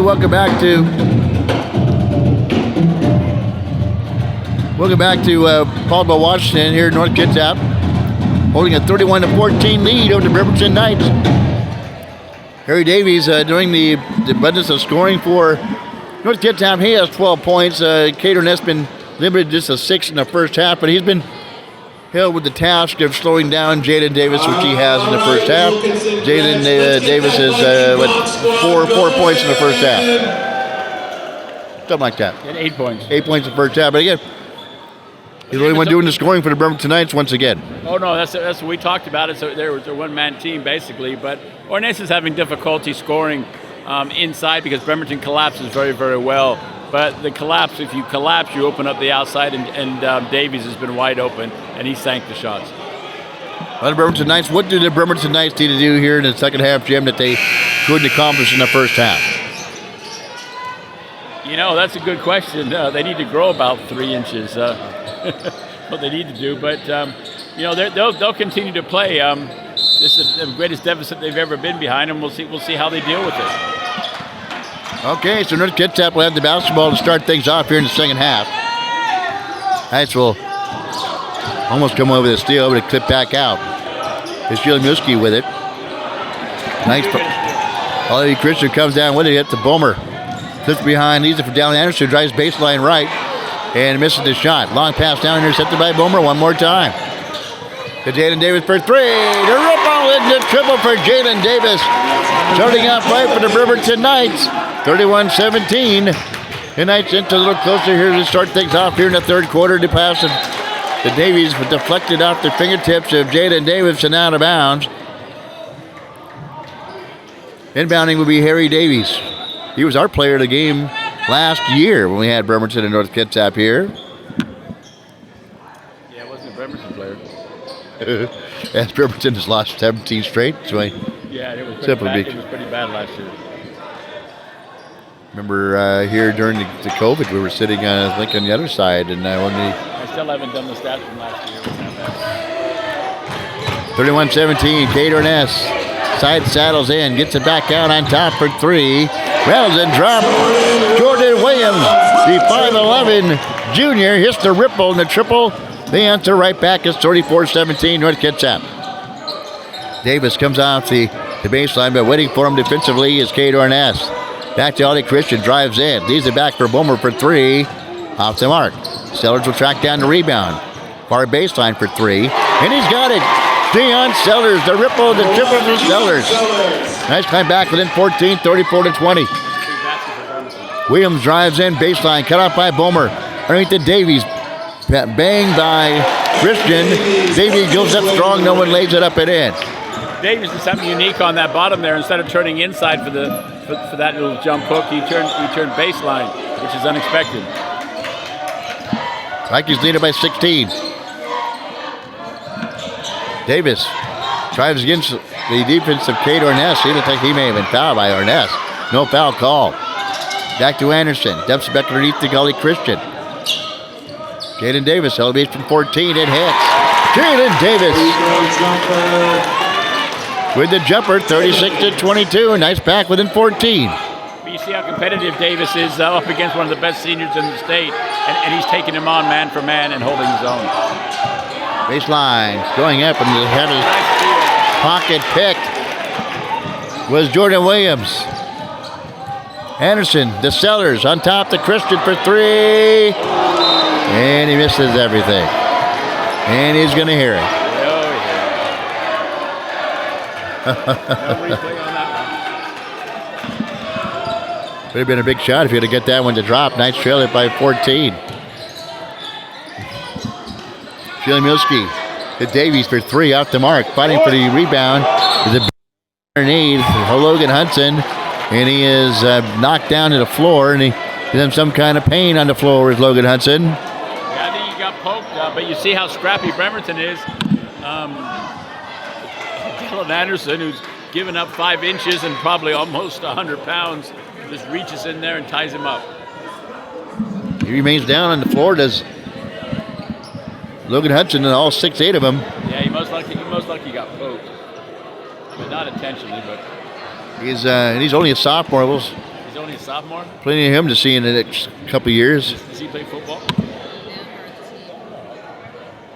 welcome back to Paulsville, Washington here in North Kitsap, holding a 31-14 lead over the Bremerton Knights. Harry Davies doing the abundance of scoring for North Kitsap. He has 12 points. Cater Ness been limited just a 6 in the first half, but he's been held with the task of slowing down Jaden Davis, which he has in the first half. Jaden Davis is 4 points in the first half. Something like that. And 8 points. 8 points in the first half. But again, he's the only one doing the scoring for the Bremerton Knights once again. Oh, no, that's what we talked about. It. So there was a one-man team, basically. But Ornez is having difficulty scoring inside because Bremerton collapses very, very well. But the collapse, if you collapse, you open up the outside, and Davies has been wide open, and he sank the shots. Well, the Bremerton Knights, what do the Bremerton Knights need to do here in the second half, Jim, that they couldn't accomplish in the first half? You know, that's a good question. They need to grow about 3 inches. What they need to do, but you know, they'll continue to play. This is the greatest deficit they've ever been behind, and we'll see how they deal with it. Okay, so North Kitsap will have the basketball to start things off here in the second half. Knights will almost come over the steal, but it clipped back out. It's Muski with it. Nice. Ollie Christian comes down with it, hits the Bomer. Flips behind, leaves it for Dallin Anderson, drives baseline right, and misses the shot. Long pass down, intercepted by Bomer one more time. To Jaden Davis for 3. The ripple into triple for Jaden Davis. Starting off right for the Bremerton Knights. 31-17. The Knights inch a little closer here to start things off here in the third quarter. The pass of the Davies deflected off the fingertips of Jaden Davis and out of bounds. Inbounding will be Harry Davies. He was our player of the game last year when we had Bremerton and North Kitsap here. Yeah, it wasn't a Bremerton player. As Bremerton has lost 17 straight. So yeah, it was pretty bad last year. Remember here during the COVID, we were sitting I think on the other side, and when I still haven't done the stats from last year. 31-17, Cater Ness side saddles in, gets it back out on top for 3. Rails and drop. Jordan Williams, the 5'11 junior, hits the ripple and the triple. The answer right back is 34-17, North Kitsap. Davis comes off the baseline, but waiting for him defensively is Cater Ness. Back to Ollie Christian, drives in, leaves it back for Bomer for 3. Off the mark. Sellers will track down the rebound. Far baseline for 3, and he's got it. Deion Sellers, the ripple, the triple for Sellers. Nice climb back within 14, 34-20. Williams drives in, baseline, cut off by Bomer. Underneath the Davies. Bang by Christian. Davies goes up strong, no one lays it up and in. Davies did something unique on that bottom there. Instead of turning inside for that little jump hook, he turned baseline, which is unexpected. Vikings lead it by 16. Davis drives against the defense of Kate Orness. He looks like he may have been fouled by Orness. No foul call. Back to Anderson. Dumps back underneath the Ollie Christian. Jaden Davis elevates from 14. It hits. Jaden Davis with the jumper, 36-22. Nice back within 14. But you see how competitive Davis is up against one of the best seniors in the state, and he's taking him on man for man and holding his own. Baseline going up, and the head is pocket picked was Jordan Williams. Anderson, the Sellers on top to Christian for 3. And he misses everything. And he's going to hear it. Would have been a big shot if he had to get that one to drop. Nice trailer by 14. Milski to Davies for 3 off the mark. Fighting for the rebound is a underneath Logan Hudson. And he is knocked down to the floor. And he's in some kind of pain on the floor with Logan Hudson. Yeah, I think he got poked, but you see how scrappy Bremerton is. Dylan Anderson, who's given up 5 inches and probably almost 100 pounds, just reaches in there and ties him up. He remains down on the floor, does Logan Hudson and all 6'8" of them. Yeah, he most likely got poked. I mean, not intentionally, but he's only a sophomore. He's only a sophomore? Plenty of him to see in the next couple of years. Does he play football?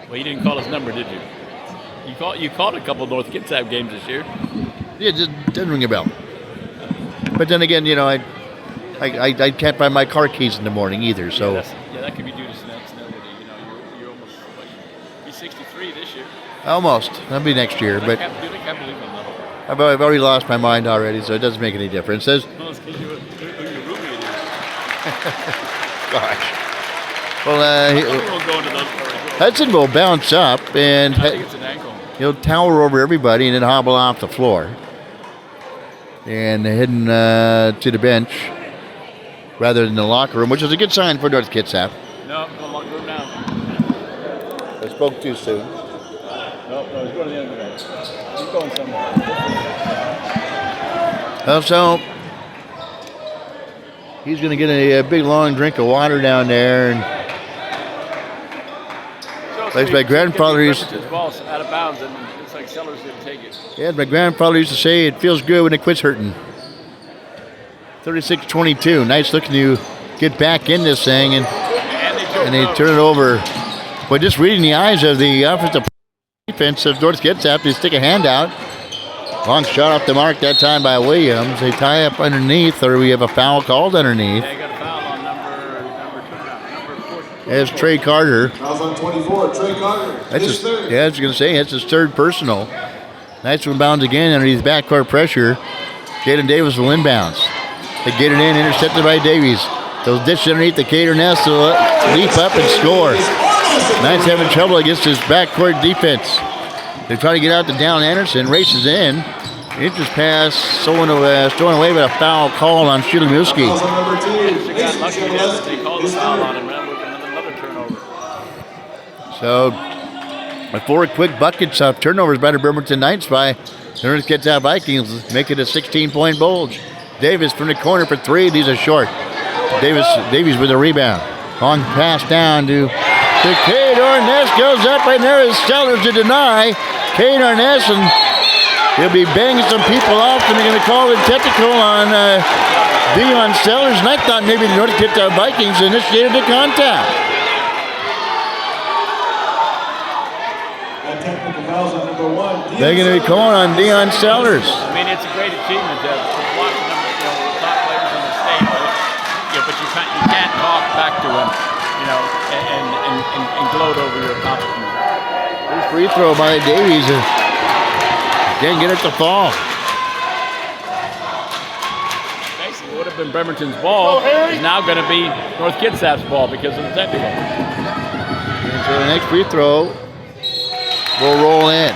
Well, you didn't call his number, did you? You called a couple North Kitsap games this year. Yeah, it just doesn't ring a bell. But then again, you know, I can't find my car keys in the morning either. So yeah, that could be due to snow today. You know, you're almost he's 63 this year. almost. That'll be next year. But I can't believe him though. I've already lost my mind already, so it doesn't make any difference. Well, it's because who your roommate is. Gosh. Well, We'll go into those stories. Hudson will bounce up and I think it's an ankle. he'll tower over everybody and then hobble off the floor. And heading to the bench rather than the locker room, which is a good sign for North Kitsap. No, go locker room now. I spoke too soon. No, he's going to the end of the bench. He's going somewhere. So he's going to get a big long drink of water down there. And like my grandfather used to. Ball's out of bounds, and it's like Sellers didn't take it. Yeah, my grandfather used to say it feels good when it quits hurting. 36-22. Nice looking to get back in this thing and they turn it over. But just reading the eyes of the offensive defense of North Kitsap, they stick a hand out. Long shot off the mark that time by Williams. They tie up underneath, or we have a foul called underneath. Yeah, got a foul on number 4. As Trey Carter. Fouls on 24, Trey Carter. That's his, yeah, I was going to say, that's his third personal. Nice one bounds again underneath backcourt pressure. Jaden Davis will inbounds. They get it in, intercepted by Davies. They'll dish underneath the Cater Nest to leap up and score. Knights having trouble against his backcourt defense. They try to get out to Down Anderson, races in. Interest pass, stolen away, but a foul call on Shulamuski. Fouls on number 2. Got lucky that they called a foul on him. That would have been another turnover. So, with 4 quick buckets of turnovers by the Bremerton Knights by the North Kitsap Vikings, make it a 16-point bulge. Davis from the corner for 3. These are short. Davies with a rebound. Long pass down to Cade Orness. Goes up, and there is Sellers to deny. Cade Orness, and he'll be banging some people off, and they're going to call it technical on Dion Sellers. And I thought maybe the North Kitsap Vikings initiated the contact. Technical fouls on number 1. They're going to be calling on Dion Sellers. I mean, it's a great achievement to block the top players in the state, but you can't talk back to them, and gloat over your accomplishment. First free throw by Davies. Didn't get it to fall. Basically, would have been Bremerton's ball is now going to be North Kitsap's ball because of the technical. And so the next free throw will roll in.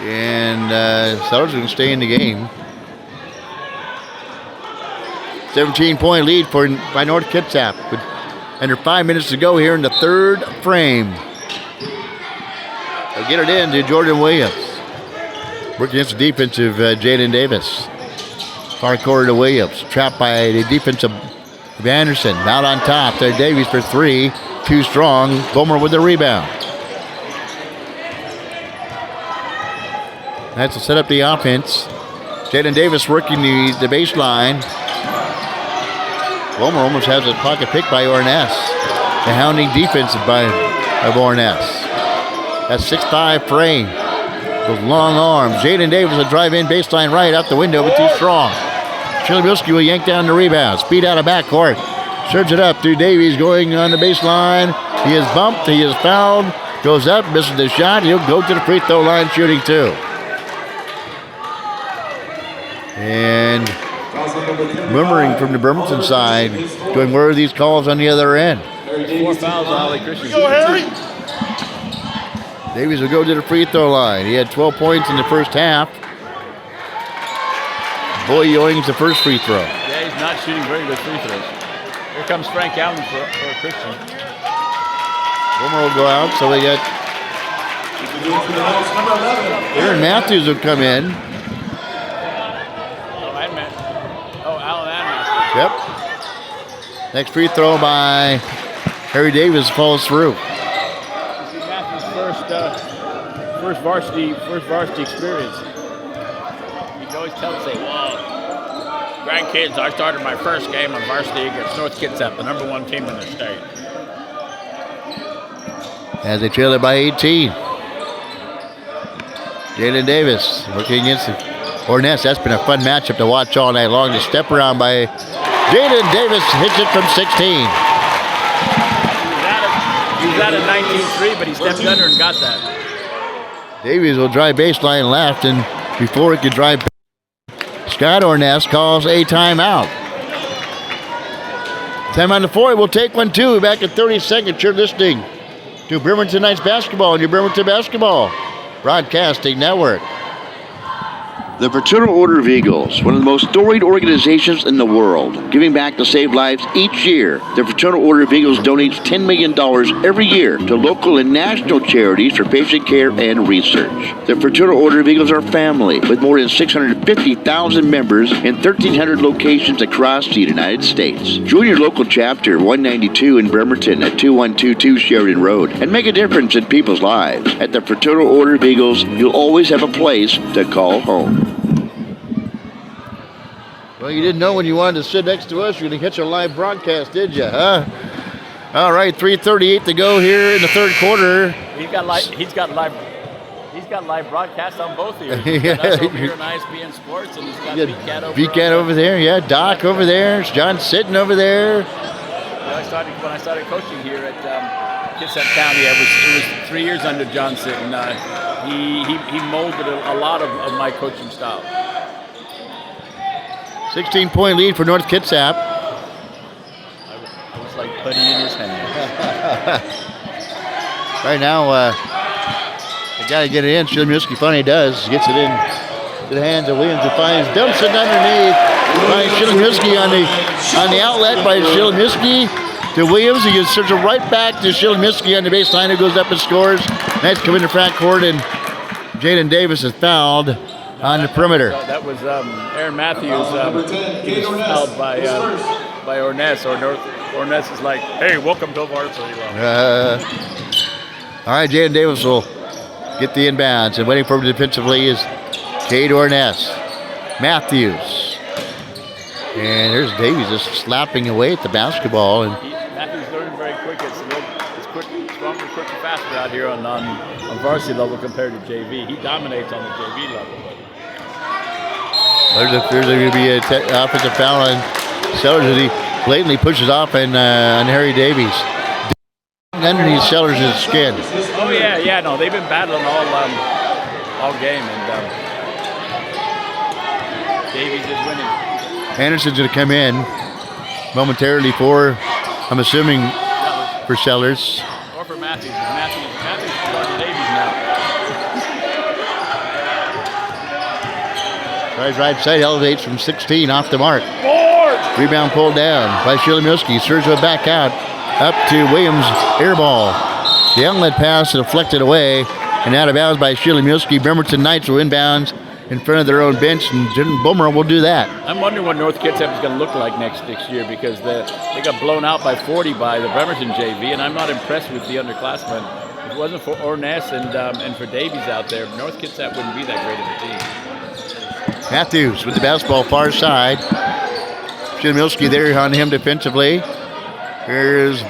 And Sellers is going to stay in the game. 17-point lead by North Kitsap. With under 5 minutes to go here in the third frame. They'll get it in to Jordan Williams. Working against the defensive Jaden Davis. Far corner to Williams. Trapped by the defensive Anderson. Out on top. There Davies for 3. Too strong. Gomer with the rebound. That's to set up the offense. Jaden Davis working the baseline. Gomer almost has a pocket pick by Orness. The hounding defense of Orness. That 6'5" frame with long arms. Jaden Davis will drive in baseline right out the window, but too strong. Shulamuski will yank down the rebound. Speed out of backcourt. Serves it up to Davies going on the baseline. He is bumped. He is fouled. Goes up, misses the shot. He'll go to the free throw line shooting 2. And murmuring from the Bremerton side, going, where are these calls on the other end? 4 fouls on Ali Christian. Go, Harry! Davies will go to the free throw line. He had 12 points in the first half. Boy Ewing's the first free throw. Yeah, he's not shooting very good free throws. Here comes Frank Allen for Christian. Gomer will go out, so they got Number 11. Aaron Matthews will come in. Allen and Matthews. Yep. Next free throw by Harry Davis falls through. This is Matthews' first varsity experience. You can always tell and say, wow. grandkids, I started my first game on varsity against North Kitsap, the number 1 team in the state. As they trail it by 18. Jalen Davis working against Orness. That's been a fun matchup to watch all night long. The step around by Jalen Davis hits it from 16. He was at a 19-3, but he stepped under and got that. Davies will drive baseline left, and before he could drive, Scott Orness calls a timeout. Time on the floor. We'll take one, too. Back at 30 seconds. You're listening to Bremerton Tonight's Basketball on your Bremerton Basketball Broadcasting Network. The Fraternal Order of Eagles, one of the most storied organizations in the world, giving back to save lives each year. The Fraternal Order of Eagles donates $10 million every year to local and national charities for patient care and research. The Fraternal Order of Eagles are family with more than 650,000 members in 1,300 locations across the United States. Join your local chapter, 192 in Bremerton at 2122 Sheridan Road, and make a difference in people's lives. At the Fraternal Order of Eagles, you'll always have a place to call home. Well, you didn't know when you wanted to sit next to us, you're going to catch a live broadcast, did you, huh? All right, 3:38 to go here in the third quarter. He's got live broadcasts on both of you. He's got us over here on ISBN Sports, and he's got VCAT over there, yeah. Doc over there. John Sitton over there. When I started coaching here at Kitsap County, it was 3 years under John Sitton. He molded a lot of my coaching style. 16-point lead for North Kitsap. I was like putty in his hand. Right now, they got to get it in. Shilimuski finally does. Gets it in to the hands of Williams. Finds dumps it underneath by Shilimuski on the outlet by Shilimuski to Williams. He gets serves it right back to Shilimuski on the baseline, who goes up and scores. Nice come in the front court, and Jaden Davis is fouled on the perimeter. That was Aaron Matthews. He was fouled by Orness. Orness is like, hey, welcome to Varsity. All right, Jaden Davis will get the inbounds, and waiting for him defensively is Cade Orness. Matthews. And there's Davies just slapping away at the basketball. And Matthews learning very quick. It's quick, stronger, quicker, faster out here on varsity level compared to JV. He dominates on the JV level. There's going to be an offensive foul on Sellers as he blatantly pushes off on Harry Davies. Underneath Sellers' skin. Oh, yeah, no, they've been battling all game, and Davies is winning. Anderson's going to come in momentarily for, I'm assuming, for Sellers. Or for Matthews. Matthews is going to Davies now. Tries right side, elevates from 16 off the mark. Rebound pulled down by Shilimuski. Serves it back out. Up to Williams, air ball. The outlet pass deflected away and out of bounds by Shilimuski. Bremerton Knights will inbounds in front of their own bench, and Boomer will do that. I'm wondering what North Kitsap is going to look like next year, because they got blown out by 40 by the Bremerton JV, and I'm not impressed with the underclassmen. If it wasn't for Orness and for Davies out there, North Kitsap wouldn't be that great of a team. Matthews with the basketball far side. Shilimuski there on him defensively. Here's a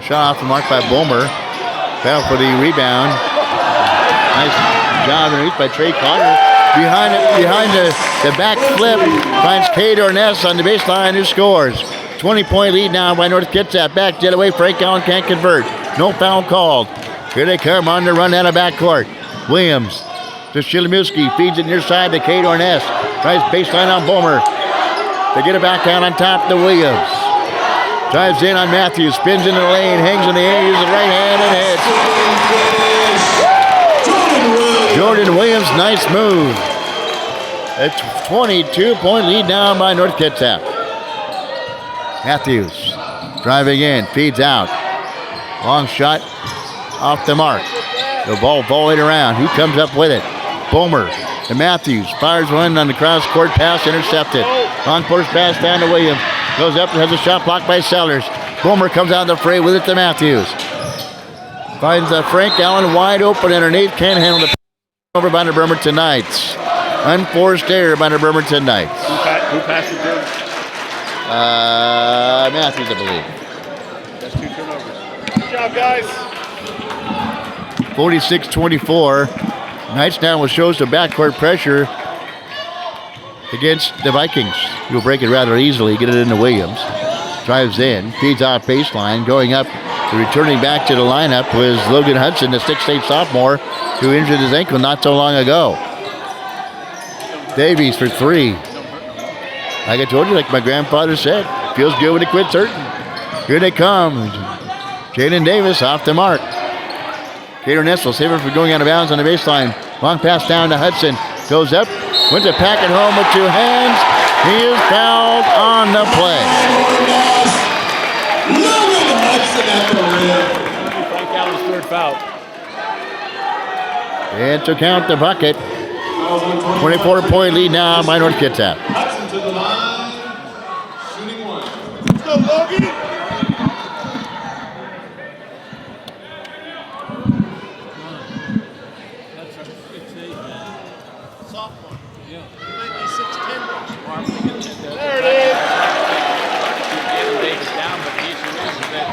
shot off the mark by Boomer. Foul for the rebound. Nice job underneath by Trey Carter. Behind the back flip finds Cade Orness on the baseline, who scores. 20-point lead now by North Kitsap. Back jet away. Frank Allen can't convert. No foul called. Here they come on the run out of backcourt. Williams to Shilimuski. Feeds it near side to Cade Orness. Tries baseline on Boomer. They get it back out on top to Williams. Drives in on Matthews. Spins into the lane. Hangs in the air. Uses the right hand and hits. Jordan Williams, nice move. A 22-point lead now by North Kitsap. Matthews driving in. Feeds out. Long shot off the mark. The ball volleyed around. Who comes up with it? Boomer to Matthews. Fires one on the cross-court pass. Intercepted. Long course pass down to Williams. Goes up and has a shot blocked by Sellers. Boomer comes out of the fray with it to Matthews. Finds Frank Allen wide open underneath. Can't handle the over by the Bremerton Knights. Unforced error by the Bremerton Knights. Who passed it to? Matthews, I believe. That's 2 turnovers. Good job, guys. 46-24. Knights now shows the backcourt pressure against the Vikings. You'll break it rather easily, get it into Williams. Drives in, feeds off baseline, going up, returning back to the lineup was Logan Hudson, the 6'8" sophomore, who injured his ankle not so long ago. Davies for 3. Like I told you, like my grandfather said, feels good when it quits hurting. Here they come. Jaden Davis off the mark. Gator Ness will save it for going out of bounds on the baseline. Long pass down to Hudson. Goes up, went to pack it home with 2 hands. He is fouled on the play. Logan Hudson at the rim. Frank Allen's 3rd foul. And to count the bucket. 24-point lead now by North Kitsap. Hudson to the line. Shooting 1. Let's go, Logan. There it is. Davis down, but the issue is that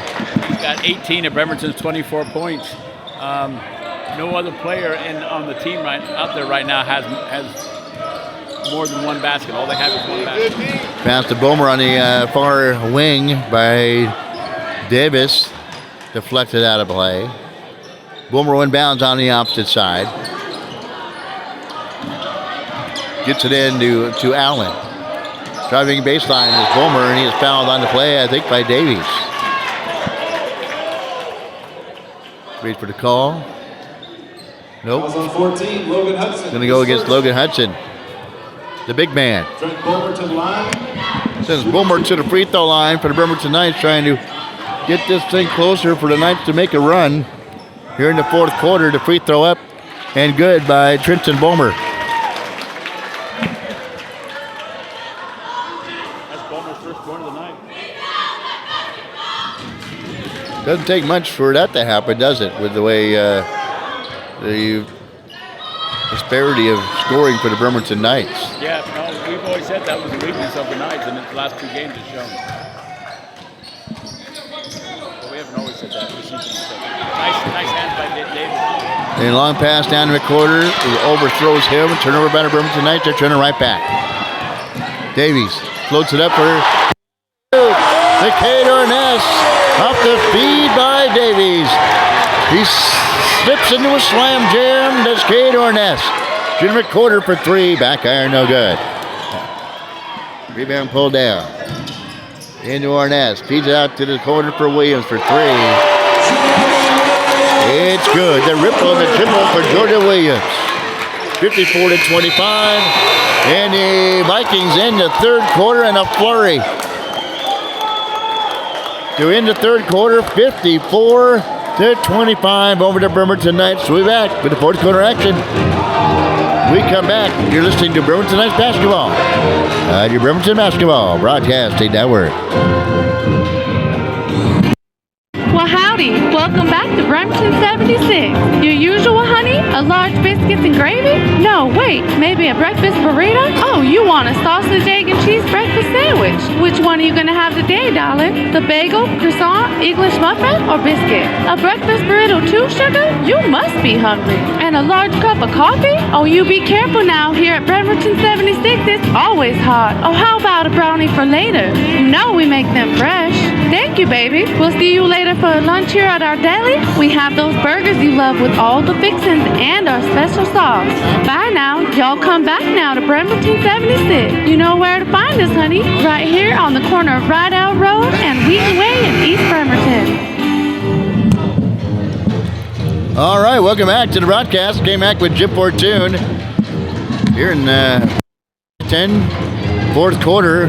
he's got 18 of Bremerton's 24 points. No other player on the team out there right now has more than 1 basket. All they have is 1 basket. Pass to Bomer on the far wing by Davis. Deflected out of play. Bomer inbounds on the opposite side. Gets it in to Allen. Driving baseline is Bomer, and he is fouled on the play, I think, by Davies. Wait for the call. Nope. Fouls on 14, Logan Hudson. Going to go against Logan Hudson, the big man. Trent Bomer to the line. Sends Bomer to the free throw line for the Bremerton Knights, trying to get this thing closer for the Knights to make a run. Here in the 4th quarter, the free throw up and good by Trenton Bomer. Doesn't take much for that to happen, does it? With the way the disparity of scoring for the Bremerton Knights. Yeah, no, we've always said that was a weakness of the Knights, and the last 2 games has shown. But we haven't always said that. Nice hands by Davis. And long pass down to McCorder, who overthrows him. Turnover by the Bremerton Knights. They're turning right back. Davies floats it up for Decatur Ness. Off the feed by Davies. He slips into a slam jam. That's Decatur Ness. Junior McCorder for 3. Back iron, no good. Rebound pulled down. Into Arness. Feeds it out to the corner for Williams for 3. It's good. The ripple and the dribble for Jordan Williams. 54-25. And the Vikings in the 3rd quarter and a flurry. To end the 3rd quarter, 54-25 over the Bremerton Knights. We'll be back with the 4th quarter action. We come back. You're listening to Bremerton Knights basketball. Your Bremerton Basketball Broadcasting Network. Well, howdy. Welcome back to Bremerton 76. Your usual, honey? A large biscuits and gravy? No, wait. Maybe a breakfast burrito? Oh, you want a sausage, egg, and cheese breakfast sandwich. Which one are you going to have today, darling? The bagel, croissant, English muffin, or biscuit? A breakfast burrito too, sugar? You must be hungry. And a large cup of coffee? Oh, you be careful now. Here at Bremerton 76, it's always hot. Oh, how about a brownie for later? You know we make them fresh. Thank you, baby. We'll see you later for lunch here at our deli. We have those burgers you love with all the fixings and our special sauce. Bye now. Y'all come back now to Bremerton 76. You know where to find us, honey. Right here on the corner of Rideout Road and Wheaton Way in East Bremerton. All right, welcome back to the broadcast. Came back with Jim Fortune here in 4th quarter.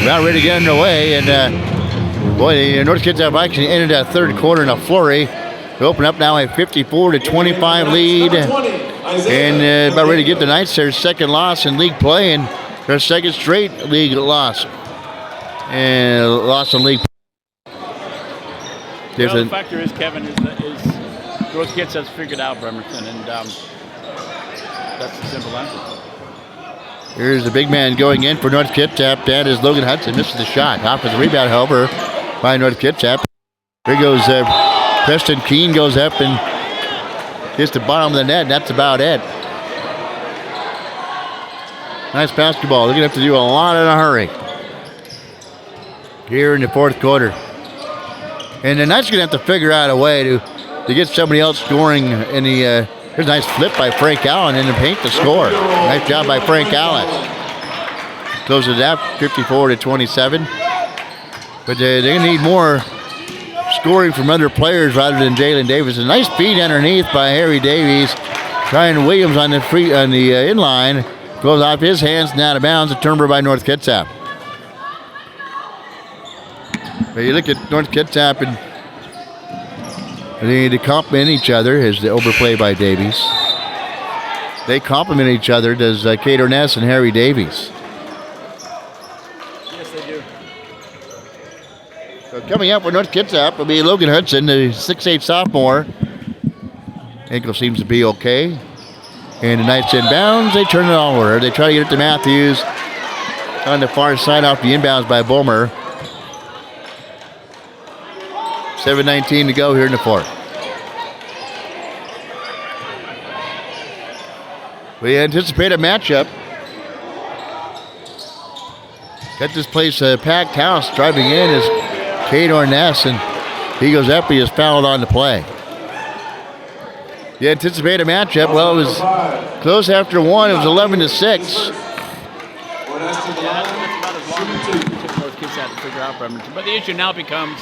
About ready to get underway. And boy, the North Kitsap Vikings ended that 3rd quarter in a flurry. They open up now a 54-25 lead. And about ready to get the Knights their 2nd loss in league play and their 2nd straight league loss. And loss in league play. Well, the factor is, Kevin, is North Kitsap's figured out Bremerton, and that's the simple answer. Here's the big man going in for North Kitsap. That is Logan Hudson. Misses the shot. Offensive rebound, however, by North Kitsap. Here goes Preston Keene goes up and hits the bottom of the net. And that's about it. Nice basketball. They're going to have to do a lot in a hurry here in the fourth quarter. And the Knights are going to have to figure out a way to get somebody else scoring in the here's a nice flip by Frank Allen in the paint to score. Nice job by Frank Allen. Closes it out 54-27. But they're going to need more scoring from other players rather than Jalen Davis. A nice feed underneath by Harry Davies. Ryan Williams on the inline. Goes off his hands and out of bounds. A turnover by North Kitsap. But you look at North Kitsap and they need to complement each other as the overplay by Davies. They complement each other, does Cato Ness and Harry Davies. Yes, they do. So coming up for North Kitsap will be Logan Hudson, the 6'8 sophomore. Ankle seems to be okay. And the Knights inbounds, they turn it over. They try to get it to Matthews on the far side off the inbounds by Bulmer. 7:19 to go here in the fourth. We anticipate a matchup. Got this place a packed house. Driving in is Kate Orness, and he goes up. He is fouled on the play. You anticipate a matchup. Well, it was close after one. It was 11-6. North Kitsap to figure out Bremerton. But the issue now becomes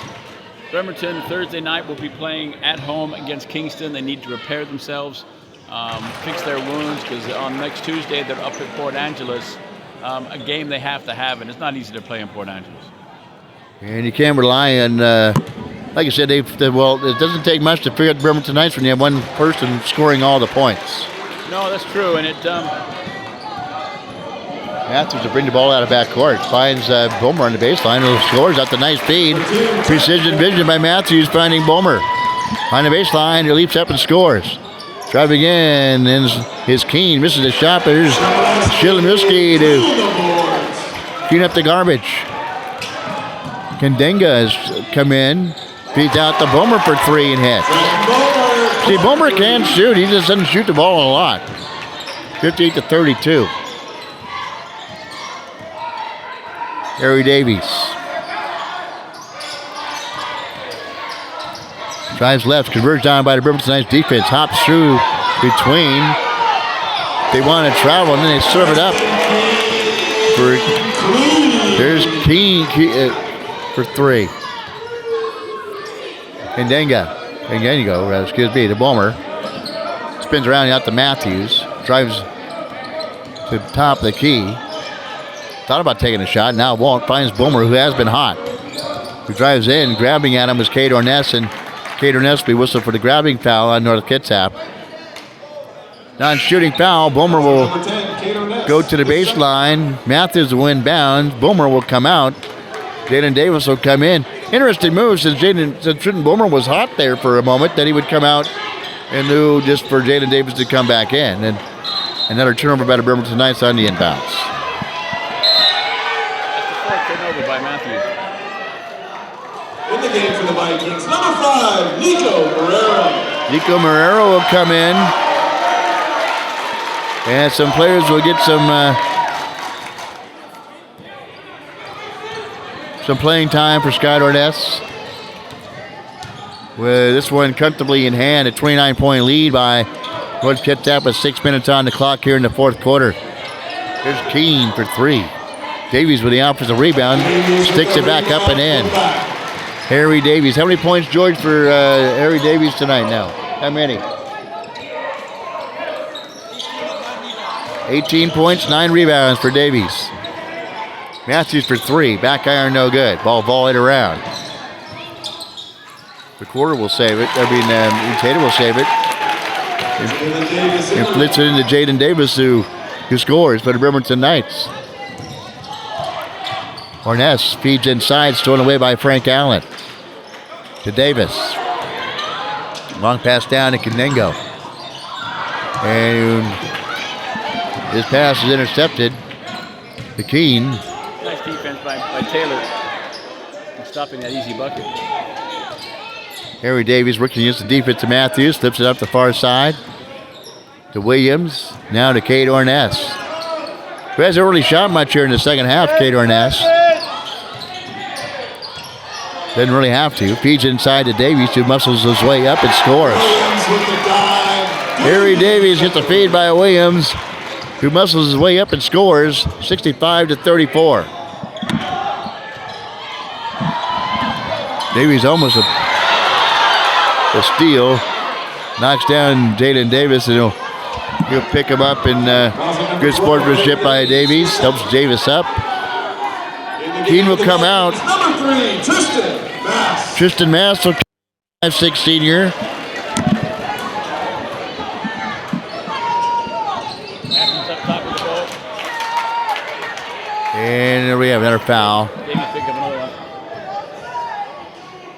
Bremerton Thursday night will be playing at home against Kingston. They need to repair themselves, fix their wounds, because on next Tuesday they're up at Port Angeles, a game they have to have, and it's not easy to play in Port Angeles. And you can't rely on, like I said, well, it doesn't take much to figure out Bremerton Knights when you have one person scoring all the points. No, that's true, and it. Matthews to bring the ball out of backcourt. Finds Bulmer on the baseline, who scores out the nice feed. Precision vision by Matthews finding Bulmer. On the baseline, he leaps up and scores. Driving in, and his Keene misses the shot, but here's Shilamuski to clean up the garbage. Kandenga has come in, beats out the Bulmer for three and hits. See, Bulmer can shoot, he just doesn't shoot the ball a lot. 58-32. Harry Davies drives left, converts down by the Bremerton Knights defense, hops through between. They want to travel, and then they serve it up. There's Keene for three. And then you go, excuse me, to Bulmer. Spins around out to Matthews, drives to the top of the key. Thought about taking a shot, now won't. Finds Bulmer, who has been hot. Who drives in, grabbing at him was Kate Orness, and Kate Orness will be whistled for the grabbing foul on North Kitsap. Non-shooting foul, Bulmer will go to the baseline. Matthews will inbounds. Bulmer will come out. Jaden Davis will come in. Interesting move since Trenton Bulmer was hot there for a moment, that he would come out and knew just for Jaden Davis to come back in. And another turnover by the Bremerton Knights on the inbounds. Turnover by Matthews. In the game for the Vikings, number 5, Nico Marrero. Nico Marrero will come in. And some players will get some playing time for Scott Orness. With this one comfortably in hand, a 29-point lead by North Kitsap with 6 minutes on the clock here in the fourth quarter. Here's Keene for three. Davies with the offensive rebound, sticks it back up and in. Harry Davies. How many points, George, for Harry Davies tonight now? How many? 18 points, 9 rebounds for Davies. Matthews for three. Back iron, no good. Ball volleyed around. The quarter will save it. Tater will save it. And flits it into Jaden Davis, who scores for the Bremerton Knights. Orness feeds inside, stolen away by Frank Allen. To Davis. Long pass down to Kandengo. And his pass is intercepted McKean. Nice defense by Taylor. Stopping that easy bucket. Harry Davies working against the defense to Matthews. Flips it up the far side to Williams. Now to Kate Orness. Who hasn't really shot much here in the second half, Kate Orness. Doesn't really have to. Feeds inside to Davies, who muscles his way up and scores. Harry Davies gets a feed by Williams, who muscles his way up and scores 65-34. Davies almost a steal. Knocks down Jalen Davis, and he'll pick him up in good sportsmanship by Davies. Helps Davis up. Keene will come out. Number 3, Tristan Mass. Tristan Mass, 5'6" senior. Matthews up top of the ball. And there we have another foul. Davies pick up another one.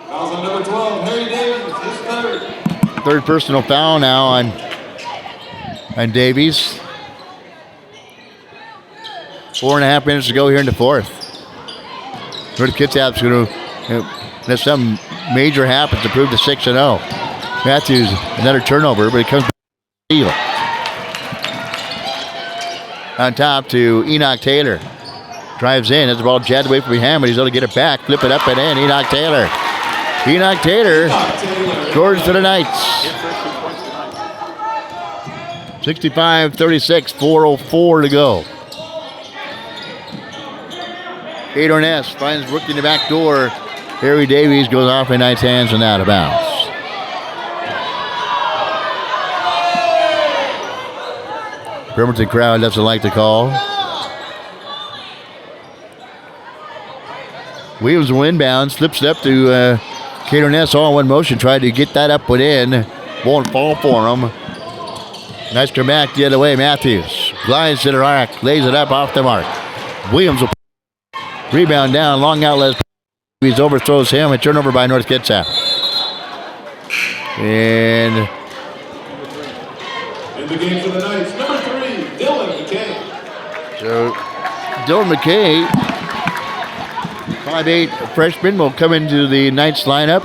Fouls on number 12, Harry Davies, his third. Third personal foul now on Davies. 4.5 minutes to go here in the fourth. North Kitsap's going to, unless something major happens, to prove to 6-0. Matthews, another turnover, but it comes back to steal. On top to Enoch Taylor. Drives in, has the ball jabbed away from behind, but he's able to get it back. Flip it up and in. Enoch Taylor. Enoch Taylor scores for the Knights. 65-36, 4:04 to go. Kate Orness finds Rookie in the back door. Harry Davies goes off in Knights' hands and out of bounds. Bremerton crowd doesn't like the call. Williams will inbound, slips it up to Kate Orness all in one motion. Tried to get that up and in. Won't fall for him. Nice come back the other way. Matthews glides to the rack, lays it up off the mark. Williams will rebound down, long outlet. He overthrows him, a turnover by North Kitsap. And In the game for the Knights, number 3, Dylan McKay. so Dylan McKay, 5'8" freshman, will come into the Knights lineup.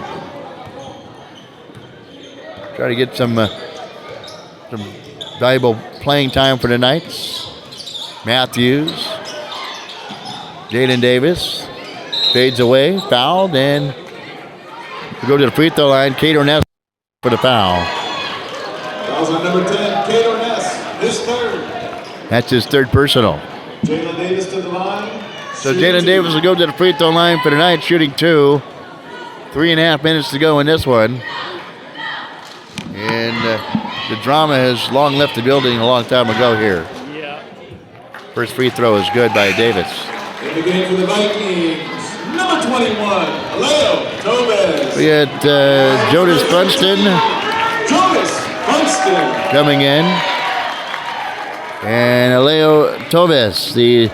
Try to get some valuable playing time for the Knights. Matthews. Jalen Davis fades away, fouled, and we go to the free throw line. Kate Orness for the foul. Fouls on number 10, Kate Orness, his third. That's his third personal. Jalen Davis to the line. So Jalen Davis will go to the free throw line for the Knights, shooting 2. 3.5 minutes to go in this one. And the drama has long left the building a long time ago here. Yeah. First free throw is good by Davis. In the game for the Vikings, number 21, Aleo Tobes. We got Jonas Funston Jonas Funston. coming in. And Aleo Tobes, the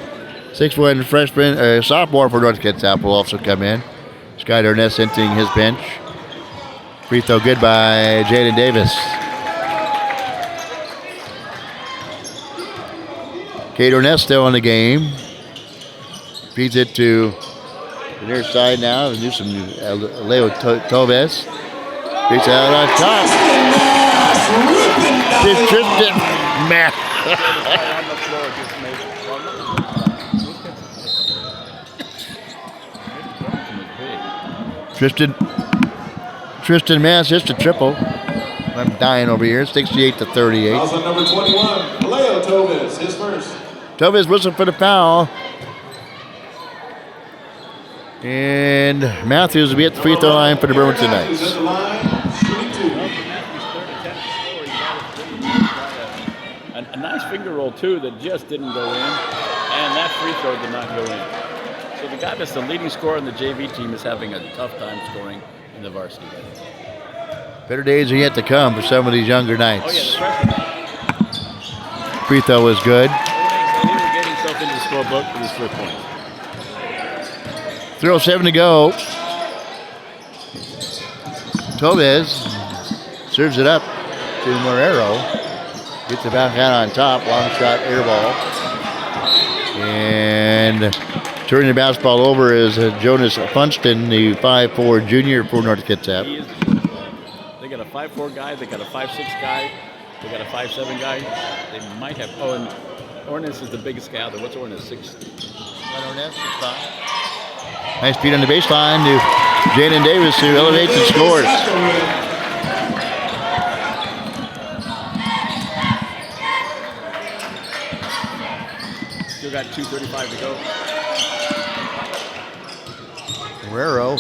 6'1" freshman, sophomore for North Kitsap, will also come in. Sky Orness entering his bench. Free throw good by Jaden Davis. Kate Orness still in the game. Feeds it to the near side now. We'll do some Leo Tobes. Reach out on top. Tristan Mass. Tristan Mass just a triple. I'm dying over here. 68-38. Fouls on number 21, Aleo Tobes, his first. Tobes whistle for the foul. And Matthews will be at the free throw line for the Bremerton Knights. At the line, shooting 2. A nice finger roll, too, that just didn't go in. And that free throw did not go in. So the guy that's the leading scorer on the JV team is having a tough time scoring in the varsity. Better days are yet to come for some of these younger Knights. Oh, yeah, the freshman. Free throw was good. He will get himself into the scorebook for these 3 points. 3:07 to go. Tobes serves it up to Marrero. Gets it back out on top. Long shot, air ball. And turning the basketball over is Jonas Funston, the 5'4" junior for North Kitsap. They got a 5'4" guy. They got a 5'6" guy. They got a 5'7" guy. They might have. Oh, and Ornis is the biggest guy out there. What's Ornis? 6'5". Nice feed on the baseline to Jaden Davis, who elevates and scores. Still got 2:35 to go. Guerrero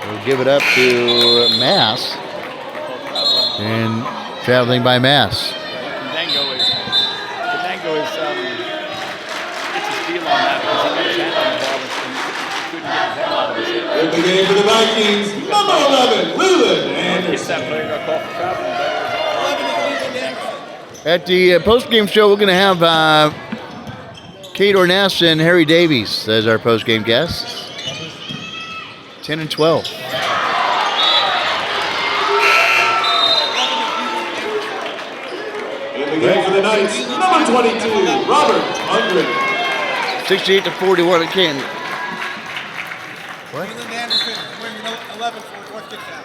will give it up to Mass. And traveling by Mass. Kandango is it's a steal on that because he got a chance on the ball and couldn't get his head out of it. In the game for the Vikings, number 11, Leland Anderson. Kitsap playing our call for traveling. At the post-game show, we're going to have Kate Orness and Harry Davies as our post-game guests. 10 and 12. In the game for the Knights, number 22, Robert Undren. 68-41 at Canton. What? Leland Anderson, wearing 11 for North Kitsap.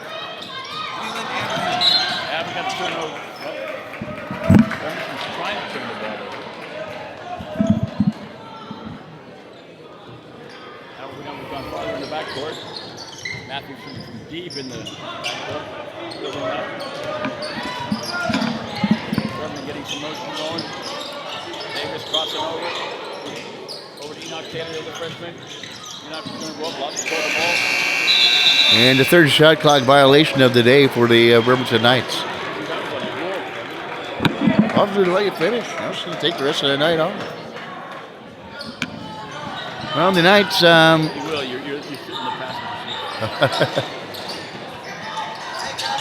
Leland Anderson. Haven't got to turn over. Remington's trying to turn the ball over. Now we've gone farther in the backcourt. Matthews from deep in the backcourt. Building up. Sherman getting some motion going. Davis crossing over. Over to Enoch Taylor, the freshman. Enoch is going to go up, lots of the ball. And the third shot clock violation of the day for the Bremerton Knights. I'll just let you finish. I'm just going to take the rest of the night off. Well, the Knights... You will. You're sitting in the passenger seat.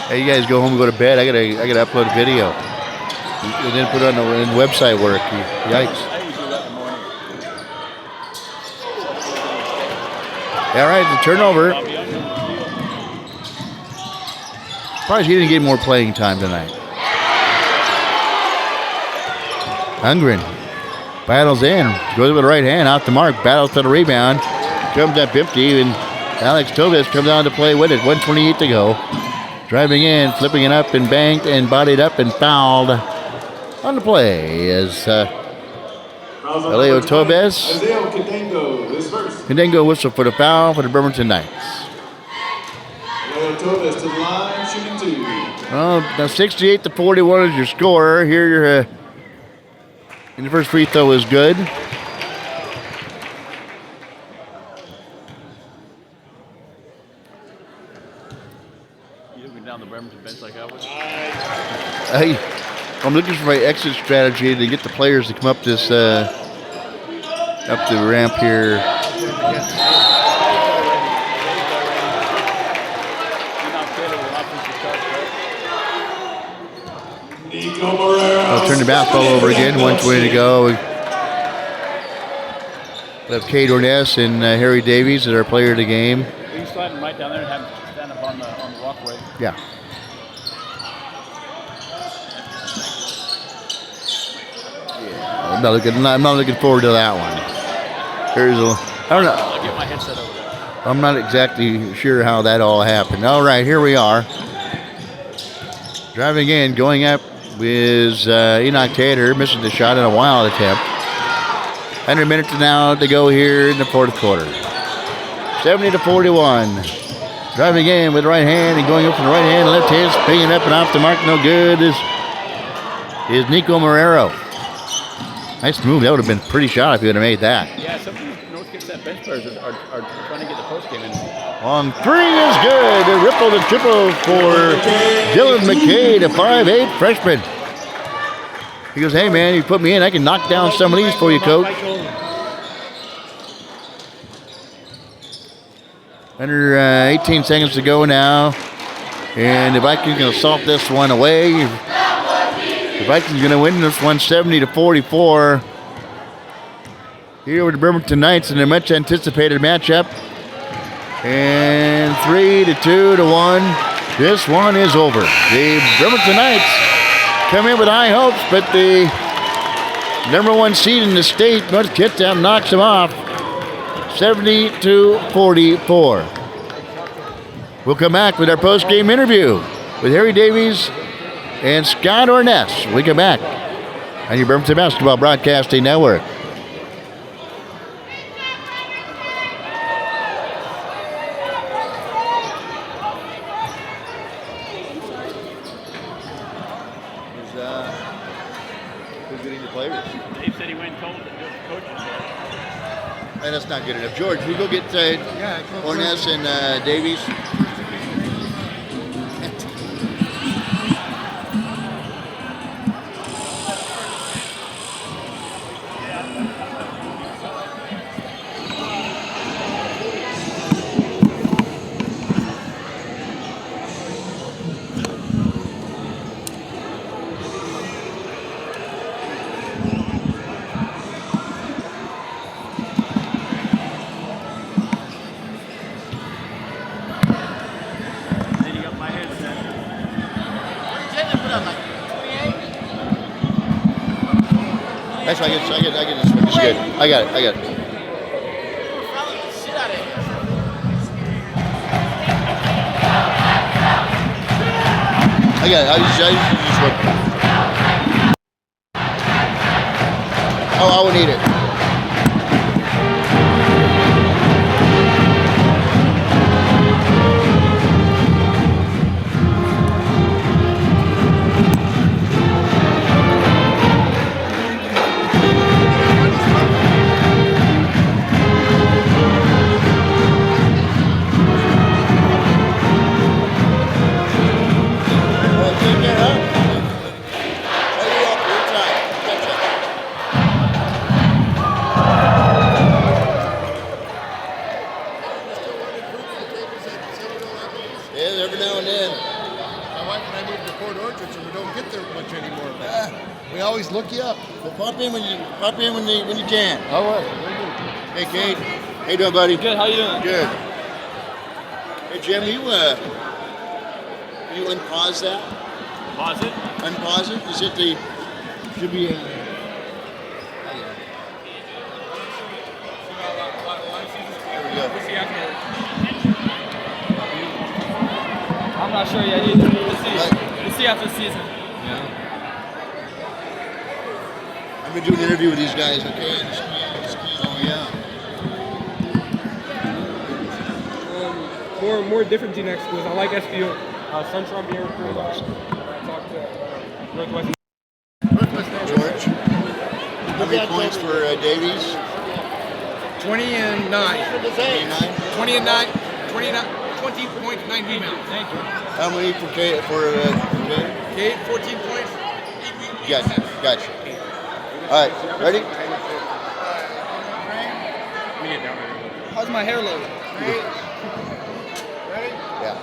Hey, you guys go home and go to bed. I gotta upload a video. And then put it on the website work. Yikes. I usually do that in the morning. All right, the turnover. Surprised he didn't get more playing time tonight. Hungren battles in, goes with the right hand, out the mark, battles to the rebound, comes up empty, and Alex Tovis comes on to play with it. 1:28 to go. Driving in, flipping it up and banked and bodied up and fouled on the play is Elio Tobes. Isaiah Kandango is first. Kandango whistle for the foul for the Bremerton Knights. Elio Tobes to the line, shooting 2. Well, now 68-41 is your score. Here you're and the first free throw is good. Down the Bremerton bench like I was. I'm looking for my exit strategy to get the players to come up this up the ramp here. I'll turn the basketball over again. 1:20 to go. We have Kate Orness and Harry Davies as our player of the game. Will you slide him right down there and have him stand up on the walkway? Yeah. I'm not looking forward to that one. I don't know. I'll get my headset over there. I'm not exactly sure how that all happened. All right, here we are. Driving in, going up is Enoch Taylor, missing the shot in a wild attempt. 100 minutes now to go here in the fourth quarter. 70-41. Driving in with the right hand and going up from the right hand, left hand, spinning up and off the mark, no good, is Nico Marrero. Nice move. That would have been a pretty shot if he would have made that. Yeah, some of these North Kitsap bench players are trying to get the post game in. On three is good. A ripple to triple for Dylan McKay, the 5'8" freshman. He goes, hey, man, you put me in, I can knock down some of these for you, coach. Under 18 seconds to go now. And the Vikings going to salt this one away. The Vikings going to win this one 70-44. Here with the Bremerton Knights in a much anticipated matchup. And 3-2-1. This one is over. The Bremerton Knights come in with high hopes, but the Number 1 seed in the state, North Kitsap knocks them off 70-44. We'll come back with our post-game interview with Harry Davies and Scott Orness. We come back on your Bremerton Basketball Broadcasting Network. Who's getting the players? Dave said he went and told the coaches. And that's not good enough. George, we go get Orness and Davies. Actually, I get this one. It's good. I got it. I use this one. Oh, I will need it. Every now and then. My wife and I moved to Port Orchard, so we don't get there much anymore. But we always look you up. Well, pop in when you can. All right. Hey, Kate. How you doing, buddy? Good. How you doing? Good. Hey, Jim, you unpause that? Pause it. Unpause it. Is it the? Should be. There we go. I'm not sure yet either. Let's see after the season. I've been doing an interview with these guys. Okay. Oh yeah. More different team next schools. I like SBU. Central I'm being recruited. I talked to Northwest. George. How many points for Davies? 20 and 9. 20 and 9. 20 points, 9 rebounds. Thank you. How many for Kate? Kate, 14 points. Gotcha. All right, ready? How's my hair look? Yeah.